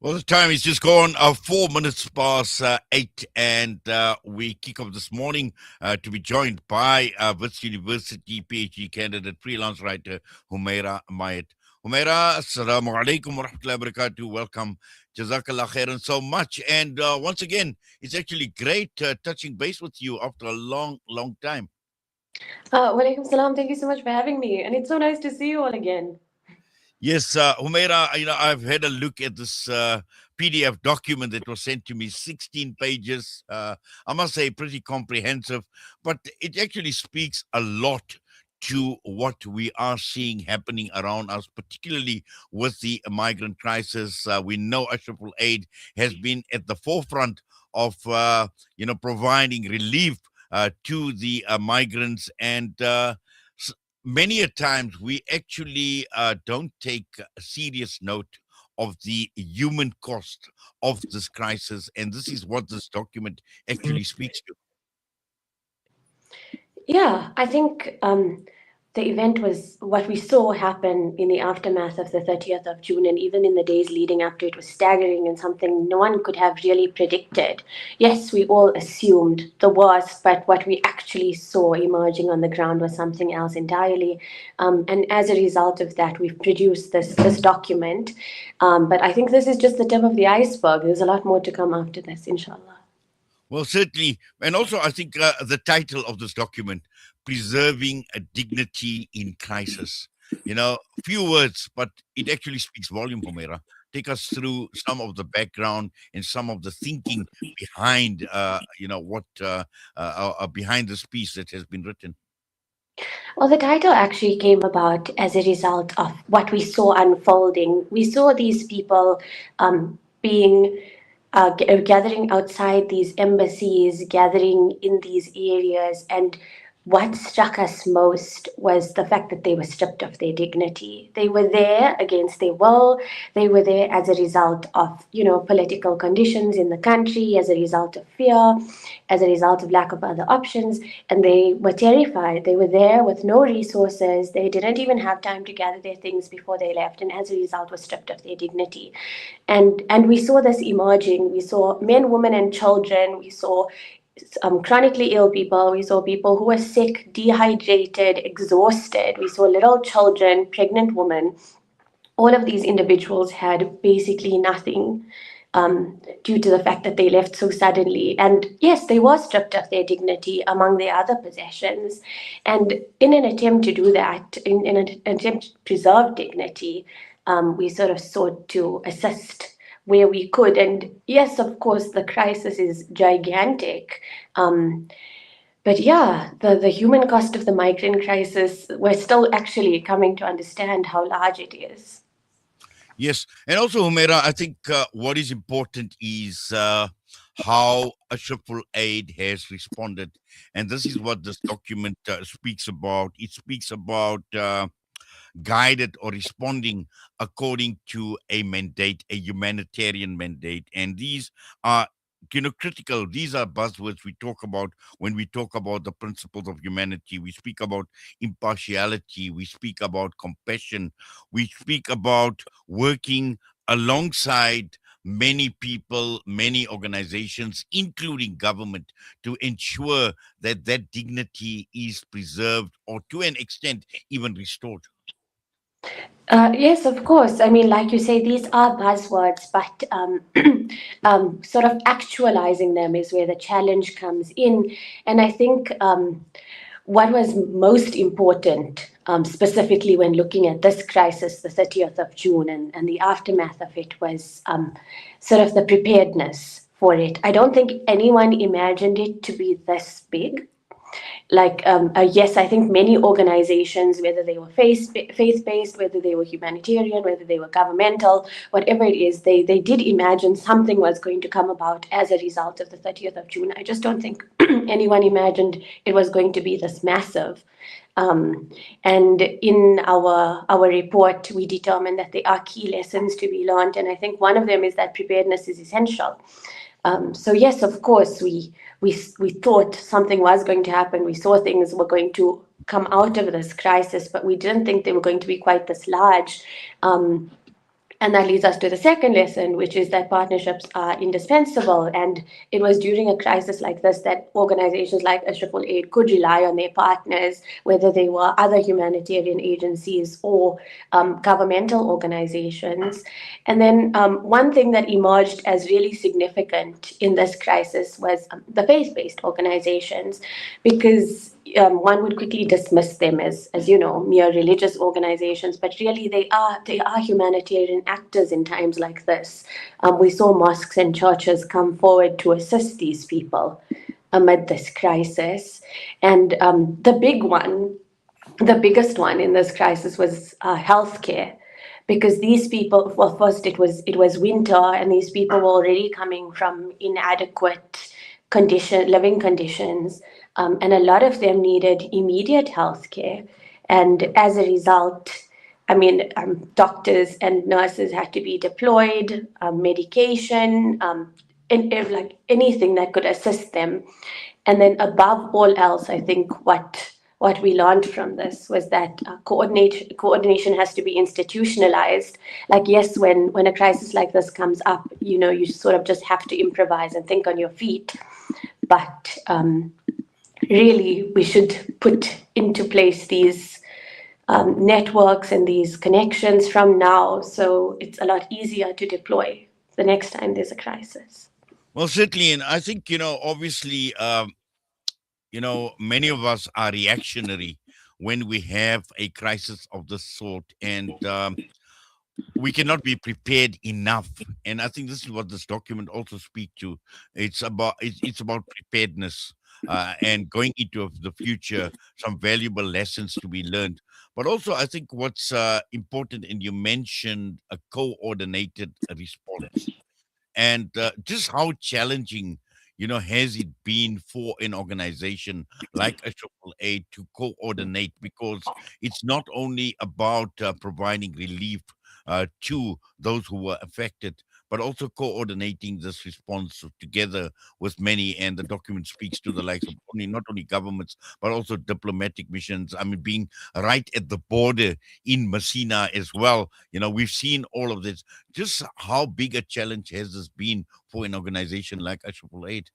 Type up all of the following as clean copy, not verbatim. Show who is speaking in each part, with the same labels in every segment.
Speaker 1: Well, the time is just gone 4 minutes past 8, and we kick off this morning to be joined by Wits University PhD candidate, freelance writer Humairaa Mayet. Humairaa, assalamu alaikum wa rahmatullahi wa barakatuh. Welcome. Jazakallah khairan so much. And once again, it's actually great touching base with you after a long, long time.
Speaker 2: Walaikum salam. Thank you so much for having me. And it's so nice to see you all again.
Speaker 1: Yes, Humairaa, I've had a look at this PDF document that was sent to me, 16 pages. I must say, pretty comprehensive, but it actually speaks a lot to what we are seeing happening around us, particularly with the migrant crisis. We know Ashraful Aid has been at the forefront of, providing relief to the migrants and many a times we actually don't take a serious note of the human cost of this crisis, and this is what this document actually speaks to.
Speaker 2: Yeah, I think the event was what we saw happen in the aftermath of the 30th of June, and even in the days leading up to it was staggering and something no one could have really predicted. Yes, we all assumed the worst, but what we actually saw emerging on the ground was something else entirely. And as a result of that, we've produced this document. But I think this is just the tip of the iceberg. There's a lot more to come after this, inshallah.
Speaker 1: Well, certainly. And also, I think the title of this document, Preserving a Dignity in Crisis. Few words, but it actually speaks volume, Homera. Take us through some of the background and some of the thinking behind, behind this piece that has been written.
Speaker 2: Well, the title actually came about as a result of what we saw unfolding. We saw these people being gathering outside these embassies, gathering in these areas, and what struck us most was the fact that they were stripped of their dignity. They were there against their will. They were there as a result of, political conditions in the country, as a result of fear, as a result of lack of other options. And they were terrified. They were there with no resources. They didn't even have time to gather their things before they left. And as a result, were stripped of their dignity. And we saw this emerging. We saw men, women, and children. We saw chronically ill people. We saw people who were sick, dehydrated, exhausted. We saw little children, pregnant women. All of these individuals had basically nothing due to the fact that they left so suddenly. And yes, they were stripped of their dignity among their other possessions. And in an attempt to do that, in an attempt to preserve dignity, we sort of sought to assist where we could. And yes, of course, the crisis is gigantic. But yeah, the human cost of the migrant crisis, we're still actually coming to understand how large it is.
Speaker 1: Yes, and also, Humera, I think what is important is how Ashraful Aid has responded, and this is what this document speaks about. It speaks about guided or responding according to a mandate, a humanitarian mandate, and these are critical. These are buzzwords we talk about when we talk about the principles of humanity. We speak about impartiality, we speak about compassion, we speak about working alongside many people, many organizations, including government, to ensure that that dignity is preserved or to an extent even restored.
Speaker 2: Yes, of course. I mean, like you say, these are buzzwords, but sort of actualizing them is where the challenge comes in. And I think what was most important, specifically when looking at this crisis, the 30th of June and the aftermath of it, was sort of the preparedness for it. I don't think anyone imagined it to be this big. Yes, I think many organizations, whether they were faith-based, whether they were humanitarian, whether they were governmental, whatever it is, they did imagine something was going to come about as a result of the 30th of June. I just don't think anyone imagined it was going to be this massive. And in our report, we determined that there are key lessons to be learned, and I think one of them is that preparedness is essential. So yes, of course, we thought something was going to happen. We saw things were going to come out of this crisis, but we didn't think they were going to be quite this large. And that leads us to the second lesson, which is that partnerships are indispensable. And it was during a crisis like this that organizations like Ashraful Aid could rely on their partners, whether they were other humanitarian agencies or governmental organizations. And then one thing that emerged as really significant in this crisis was the faith based organizations, because one would quickly dismiss them as you know, mere religious organizations, but really they are humanitarian actors in times like this. We saw mosques and churches come forward to assist these people amid this crisis, and the biggest one in this crisis was healthcare, because these people, well, first it was winter, and these people were already coming from inadequate living conditions, and a lot of them needed immediate health care. And as a result, I mean, doctors and nurses had to be deployed, medication, and like anything that could assist them. And then above all else, I think what we learned from this was that coordination has to be institutionalized. Like, yes, when a crisis like this comes up, you know, you sort of just have to improvise and think on your feet. But really, we should put into place these networks and these connections from now, so it's a lot easier to deploy the next time there's a crisis.
Speaker 1: Well, certainly, and I think obviously, many of us are reactionary when we have a crisis of this sort, and we cannot be prepared enough. And I think this is what this document also speaks to. It's about preparedness, and going into the future, some valuable lessons to be learned. But also, I think what's important, and you mentioned a coordinated response, and just how challenging has it been for an organization like a triple A to coordinate, because it's not only about providing relief to those who were affected, but also coordinating this response together with many. And the document speaks to the likes of not only governments but also diplomatic missions. I mean, being right at the border in Messina as well. We've seen all of this. Just how big a challenge has this been for an organization like AAA?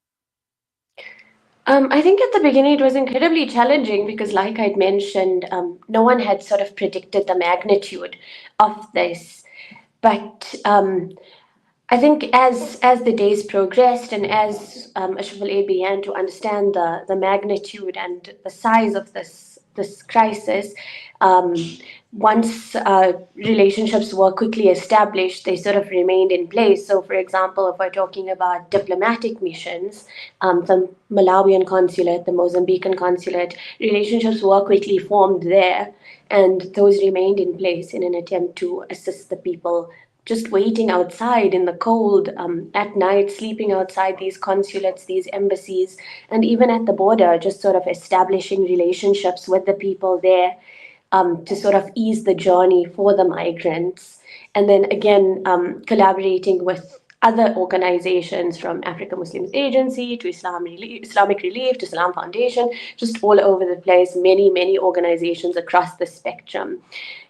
Speaker 2: I think at the beginning it was incredibly challenging because, like I'd mentioned, no one had sort of predicted the magnitude of this. But I think as the days progressed and as AAA began to understand the magnitude and the size of this crisis, um, once relationships were quickly established, they sort of remained in place. So, for example, if we're talking about diplomatic missions, the Malawian consulate, the Mozambican consulate, relationships were quickly formed there, and those remained in place in an attempt to assist the people just waiting outside in the cold at night, sleeping outside these consulates, these embassies, and even at the border, just sort of establishing relationships with the people there to sort of ease the journey for the migrants. And then again, collaborating with other organizations from Africa Muslims Agency to Islamic Relief to Salam Foundation, just all over the place, many organizations across the spectrum,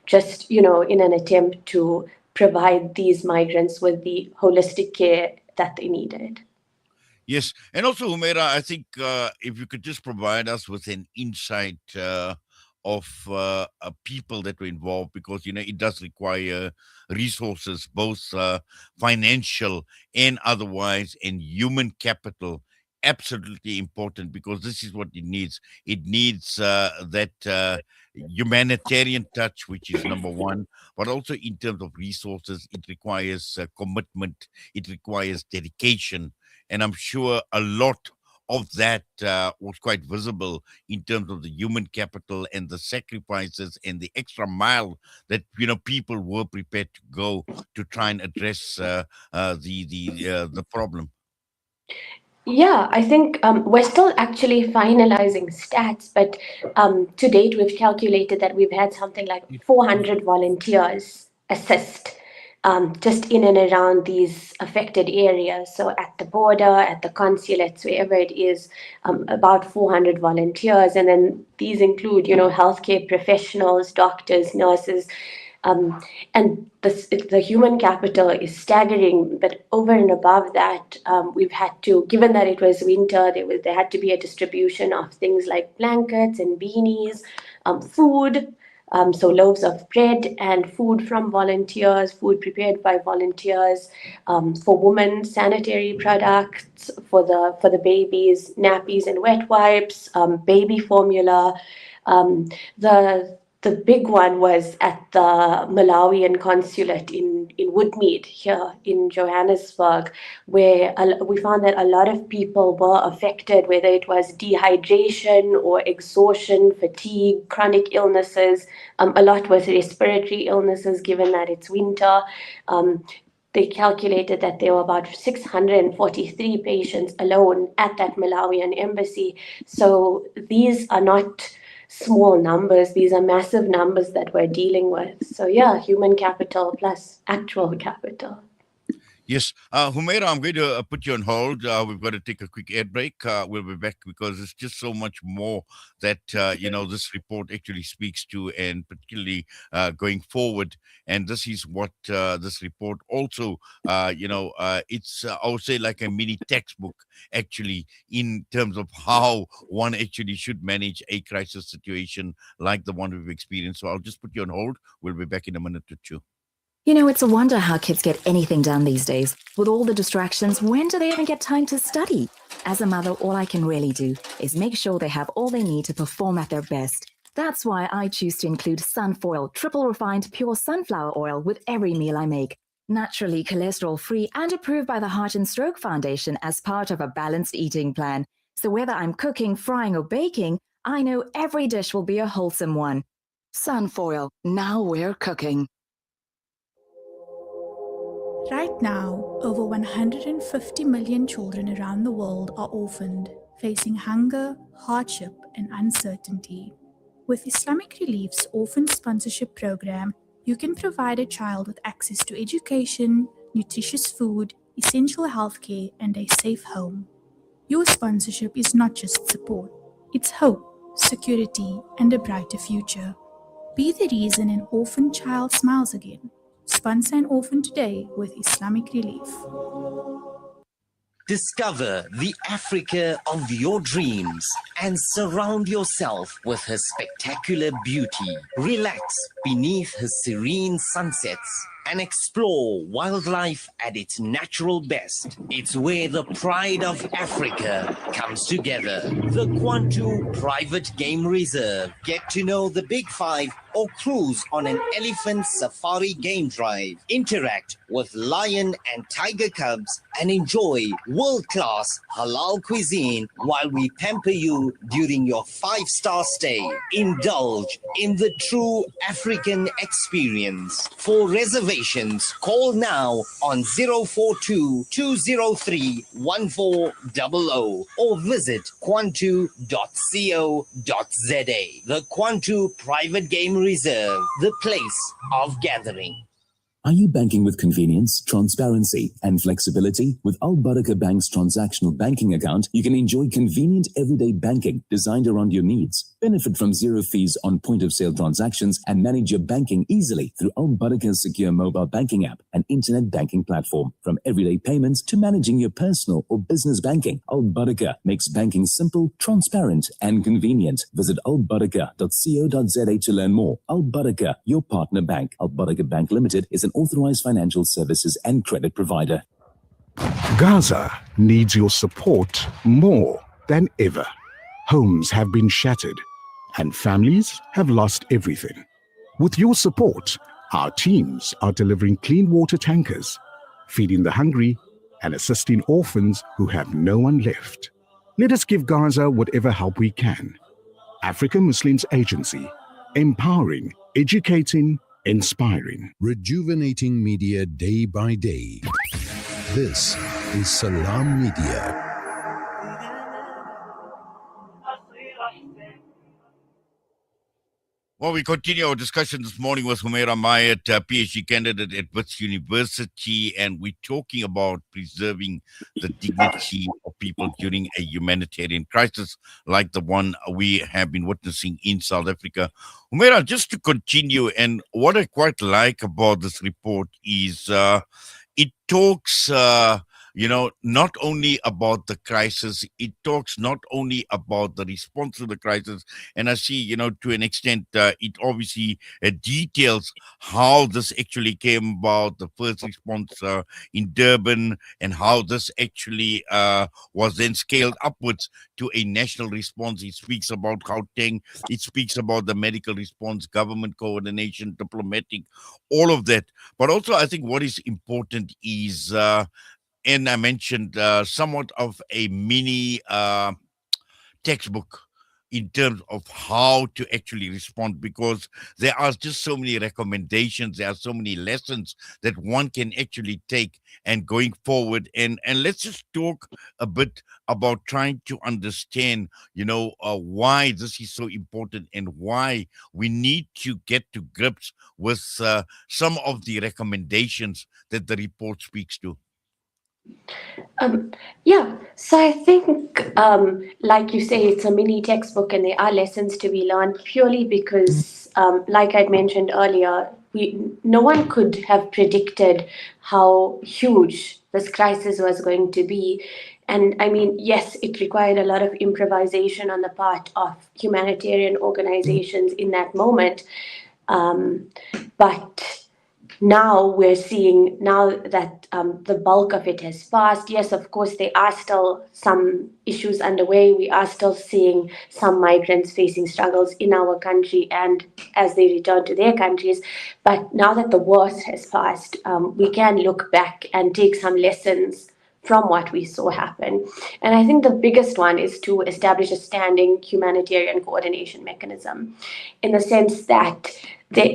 Speaker 2: just, you know, in an attempt to provide these migrants with the holistic care that they needed.
Speaker 1: Yes, and also, Humera, I think if you could just provide us with an insight of people that were involved, because it does require resources, both financial and otherwise, and human capital. Absolutely important, because this is what it needs. It needs that humanitarian touch, which is number one, but also in terms of resources, it requires commitment, it requires dedication, and I'm sure a lot of that was quite visible in terms of the human capital and the sacrifices and the extra mile that people were prepared to go to try and address the problem.
Speaker 2: Yeah, I think we're still actually finalizing stats, but to date, we've calculated that we've had something like 400 volunteers assist just in and around these affected areas. So at the border, at the consulates, wherever it is, about 400 volunteers. And then these include, you know, healthcare professionals, doctors, nurses, And the human capital is staggering. But over and above that, we've had to, given that it was winter, there had to be a distribution of things like blankets and beanies, food. So loaves of bread and food from volunteers, food prepared by volunteers, for women, sanitary products for the babies, nappies and wet wipes, baby formula. Um, the big one was at the Malawian consulate in Woodmead here in Johannesburg, where we found that a lot of people were affected, whether it was dehydration or exhaustion, fatigue, chronic illnesses. A lot was respiratory illnesses, given that it's winter. Um, they calculated that there were about 643 patients alone at that Malawian embassy. So these are not small numbers, these are massive numbers that we're dealing with. So, yeah, human capital plus actual capital.
Speaker 1: Yes, Humairaa, I'm going to put you on hold. We've got to take a quick ad break. We'll be back because it's just so much more that this report actually speaks to, and particularly going forward. And this is what this report also, it's I would say like a mini textbook actually in terms of how one actually should manage a crisis situation like the one we've experienced. So I'll just put you on hold. We'll be back in a minute or two.
Speaker 3: You know, it's a wonder how kids get anything done these days. With all the distractions, when do they even get time to study? As a mother, all I can really do is make sure they have all they need to perform at their best. That's why I choose to include Sunfoil triple refined pure sunflower oil with every meal I make. Naturally cholesterol-free and approved by the Heart and Stroke Foundation as part of a balanced eating plan. So whether I'm cooking, frying or baking, I know every dish will be a wholesome one. Sunfoil, now we're cooking.
Speaker 4: Right now, over 150 million children around the world are orphaned, facing hunger, hardship, and uncertainty. With Islamic Relief's Orphan Sponsorship Program, you can provide a child with access to education, nutritious food, essential healthcare, and a safe home. Your sponsorship is not just support, it's hope, security, and a brighter future. Be the reason an orphan child smiles again. Sponsor an orphan today with Islamic Relief.
Speaker 5: Discover the Africa of your dreams and surround yourself with her spectacular beauty. Relax beneath her serene sunsets and explore wildlife at its natural best. It's where the pride of Africa comes together. The Kwantu Private Game Reserve. Get to know the Big Five or cruise on an elephant safari game drive. Interact with lion and tiger cubs and enjoy world-class halal cuisine while we pamper you during your 5-star stay. Indulge in the true African experience. For reservations, call now on 042 203 1400 or visit kwantu.co.za. The Kwantu Private Game Reserve, the place of gathering.
Speaker 6: Are you banking with convenience, transparency, and flexibility? With Al Barakah Bank's transactional banking account, you can enjoy convenient everyday banking designed around your needs. Benefit from zero fees on point-of-sale transactions and manage your banking easily through Al Barakah's secure mobile banking app and internet banking platform. From everyday payments to managing your personal or business banking, Al Barakah makes banking simple, transparent, and convenient. Visit albarakah.co.za to learn more. Al Barakah, your partner bank. Al Barakah Bank Limited is an authorized financial services and credit provider.
Speaker 7: Gaza needs your support more than ever. Homes have been shattered and families have lost everything. With your support, our teams are delivering clean water tankers, feeding the hungry, and assisting orphans who have no one left. Let us give Gaza whatever help we can. African Muslims Agency, empowering, educating, inspiring.
Speaker 8: Rejuvenating media day by day. This is Salam Media.
Speaker 1: Well, we continue our discussion this morning with Humairaa Mayet, PhD candidate at Wits University, and we're talking about preserving the dignity of people during a humanitarian crisis like the one we have been witnessing in South Africa. Humairaa, just to continue, and what I quite like about this report is it talks, not only about the crisis, it talks not only about the response to the crisis. And I see, to an extent, it obviously details how this actually came about, the first response in Durban, and how this actually was then scaled upwards to a national response. It speaks about Gauteng, it speaks about the medical response, government coordination, diplomatic, all of that. But also, I think what is important is, and I mentioned somewhat of a mini textbook in terms of how to actually respond, because there are just so many recommendations, there are so many lessons that one can actually take and going forward. And let's just talk a bit about trying to understand, why this is so important and why we need to get to grips with some of the recommendations that the report speaks to.
Speaker 2: Yeah, so I think, like you say, it's a mini textbook and there are lessons to be learned purely because, like I'd mentioned earlier, no one could have predicted how huge this crisis was going to be. And I mean, yes, it required a lot of improvisation on the part of humanitarian organizations in that moment. But now we're seeing, now that the bulk of it has passed, yes, of course, there are still some issues underway. We are still seeing some migrants facing struggles in our country and as they return to their countries. But now that the worst has passed, we can look back and take some lessons from what we saw happen. And I think the biggest one is to establish a standing humanitarian coordination mechanism, in the sense that there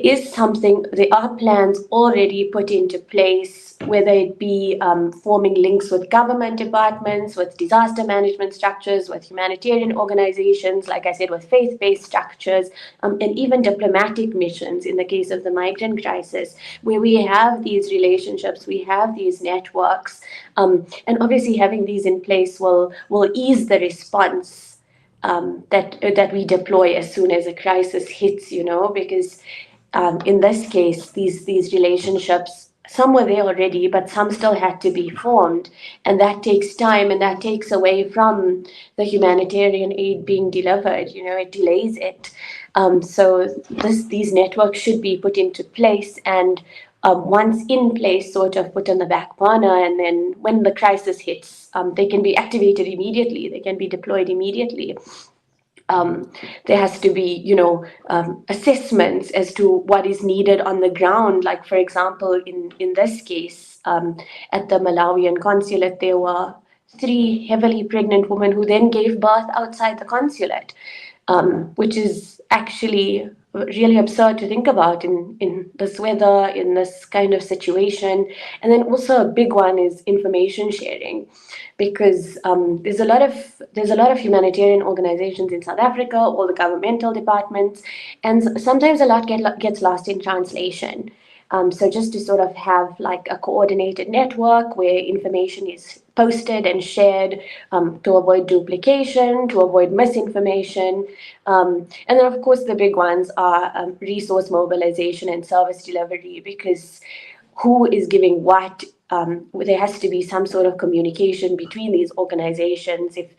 Speaker 2: are plans already put into place, whether it be forming links with government departments, with disaster management structures, with humanitarian organizations, like I said, with faith-based structures, and even diplomatic missions in the case of the migrant crisis, where we have these relationships, we have these networks, and obviously having these in place will ease the response that we deploy as soon as a crisis hits, because in this case, these relationships, some were there already, but some still had to be formed, and that takes time, and that takes away from the humanitarian aid being delivered. It delays it. So these networks should be put into place, and once in place, sort of put on the back burner, and then when the crisis hits, they can be activated immediately. They can be deployed immediately. There has to be, assessments as to what is needed on the ground. Like, for example, in this case, at the Malawian consulate, there were 3 heavily pregnant women who then gave birth outside the consulate, which is actually really absurd to think about in this weather, in this kind of situation. And then also a big one is information sharing, because there's a lot of humanitarian organizations in South Africa, all the governmental departments, and sometimes a lot gets lost in translation. So just to sort of have like a coordinated network where information is posted and shared, to avoid duplication, to avoid misinformation. And then, of course, the big ones are resource mobilization and service delivery, because who is giving what? There has to be some sort of communication between these organizations. If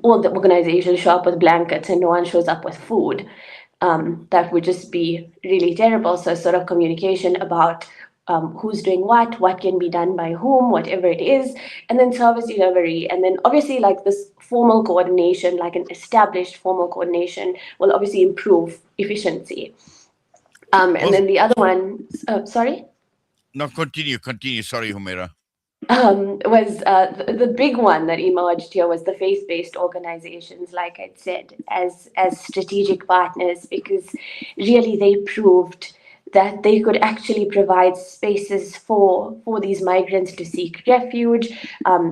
Speaker 2: all the organizations show up with blankets and no one shows up with food, that would just be really terrible. So sort of communication about who's doing what can be done by whom, whatever it is, and then service delivery. And then obviously like this formal coordination, like an established formal coordination, will obviously improve efficiency. And then the other one, sorry?
Speaker 1: No, continue. Sorry, Humairaa.
Speaker 2: Was the big one that emerged here was the faith-based organizations, like I'd said, as strategic partners, because really they proved that they could actually provide spaces for these migrants to seek refuge,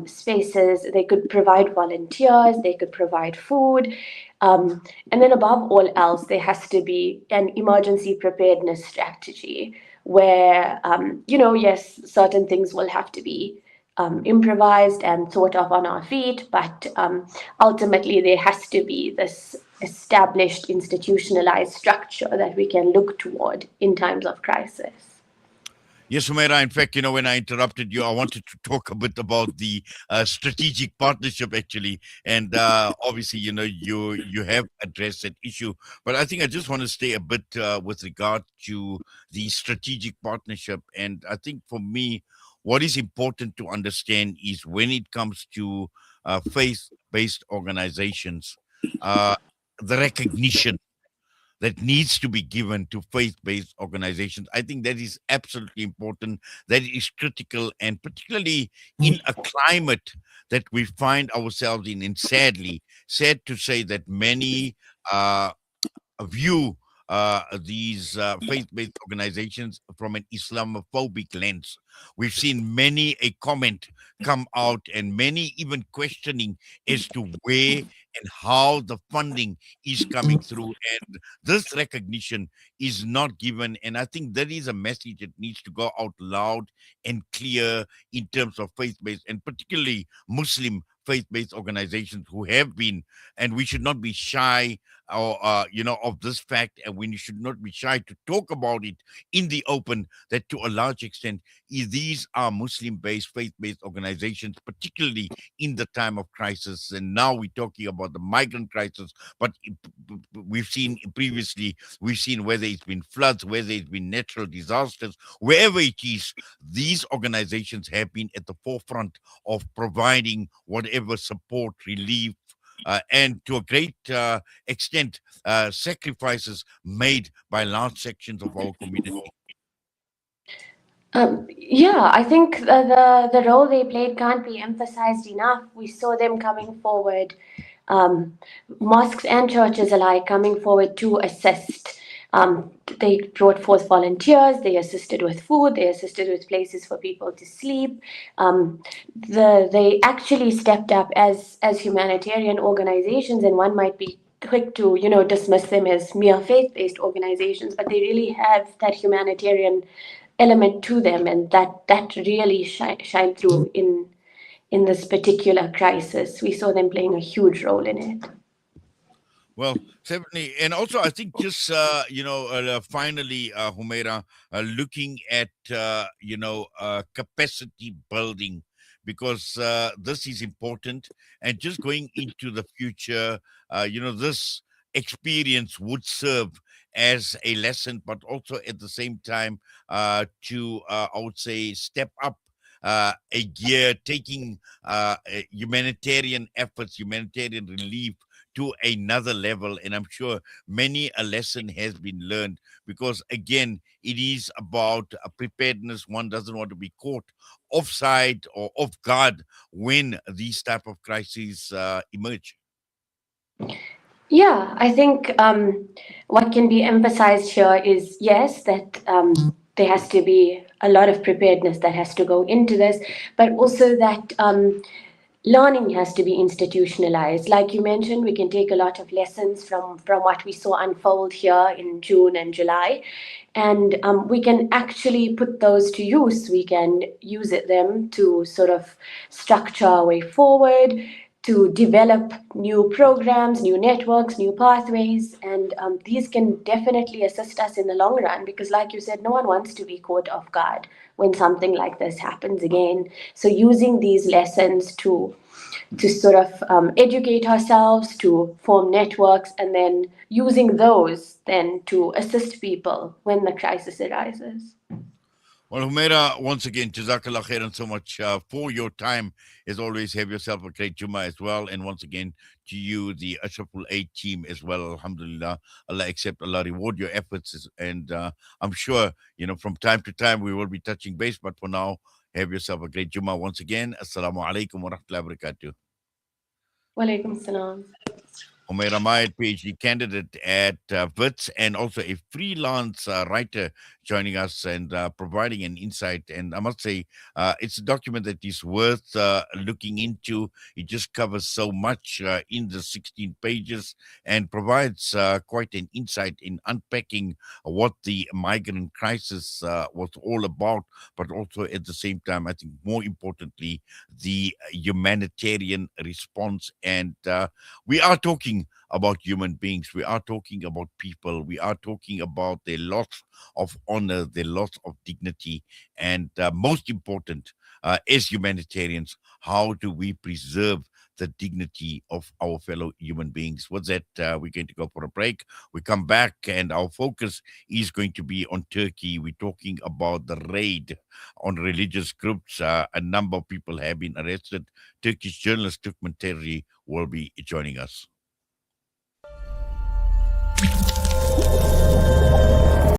Speaker 2: spaces, they could provide volunteers, they could provide food, And then above all else, there has to be an emergency preparedness strategy where, yes, certain things will have to be improvised and thought of on our feet, but ultimately there has to be this established institutionalized structure that we can look toward in times of crisis.
Speaker 1: Yes, Humairaa. In fact, when I interrupted you, I wanted to talk a bit about the strategic partnership, actually, and obviously, you have addressed that issue, but I think I just want to stay a bit with regard to the strategic partnership, and I think for me, what is important to understand is when it comes to faith-based organizations, uh, the recognition that needs to be given to faith-based organizations. I think that is absolutely important. That is critical, and particularly in a climate that we find ourselves in. And sad to say that many uh, view these faith-based organizations from an Islamophobic lens. We've seen many a comment come out, and many even questioning as to where and how the funding is coming through. And this recognition is not given. And I think that is a message that needs to go out loud and clear in terms of faith-based, and particularly Muslim faith-based organizations who have been, and we should not be shy or of this fact, and we should not be shy to talk about it in the open, that to a large extent these are Muslim-based faith-based organizations, particularly in the time of crisis. And now we're talking about the migrant crisis, but we've seen previously, we've seen whether it's been floods, whether it's been natural disasters, wherever it is, these organizations have been at the forefront of providing whatever support, relief, and to a great extent, sacrifices made by large sections of our community.
Speaker 2: Yeah, I think the role they played can't be emphasized enough. We saw them coming forward, um, mosques and churches alike coming forward to assist. They brought forth volunteers, they assisted with food, they assisted with places for people to sleep. They actually stepped up as humanitarian organizations, and one might be quick to dismiss them as mere faith-based organizations, but they really have that humanitarian element to them, and that really shine through in this particular crisis. We saw them playing a huge role in it.
Speaker 1: Well, certainly, and also I think just finally, Humairaa, looking at capacity building, because this is important, and just going into the future, this experience would serve as a lesson, but also at the same time to I would say step up. A gear, taking humanitarian efforts, humanitarian relief to another level. And I'm sure many a lesson has been learned, because again, it is about a preparedness. One doesn't want to be caught offside or off guard when these type of crises emerge.
Speaker 2: Yeah, I think what can be emphasized here is, yes, that there has to be a lot of preparedness that has to go into this, but also that learning has to be institutionalized. Like you mentioned, we can take a lot of lessons from what we saw unfold here in June and July, and we can actually put those to use. We can use them to sort of structure our way forward, to develop new programs, new networks, new pathways, and these can definitely assist us in the long run, because like you said, no one wants to be caught off guard when something like this happens again. So using these lessons to sort of educate ourselves, to form networks, and then using those then to assist people when the crisis arises.
Speaker 1: Well, Humairaa, once again, Jazakallah khairan so much for your time. As always, have yourself a great Jummah as well. And once again, to you, the Ashraful Aid team as well. Alhamdulillah. Allah accept, Allah reward your efforts. And I'm sure, from time to time we will be touching base. But for now, have yourself a great Jummah once again. Assalamu alaikum wa rahmatullahi wa barakatuh.
Speaker 2: Wa alaikum salam.
Speaker 1: Humairaa Mayet, PhD candidate at Wits, and also a freelance writer joining us and providing an insight. And I must say, it's a document that is worth looking into. It just covers so much in the 16 pages and provides quite an insight in unpacking what the migrant crisis was all about, but also at the same time, I think more importantly, the humanitarian response. And we are talking about human beings. We are talking about people. We are talking about their loss of honor, their loss of dignity. And most important, as humanitarians, how do we preserve the dignity of our fellow human beings? With that, we're going to go for a break. We come back, and our focus is going to be on Turkey. We're talking about the raid on religious groups. A number of people have been arrested. Turkish journalist Tukman Terry will be joining us.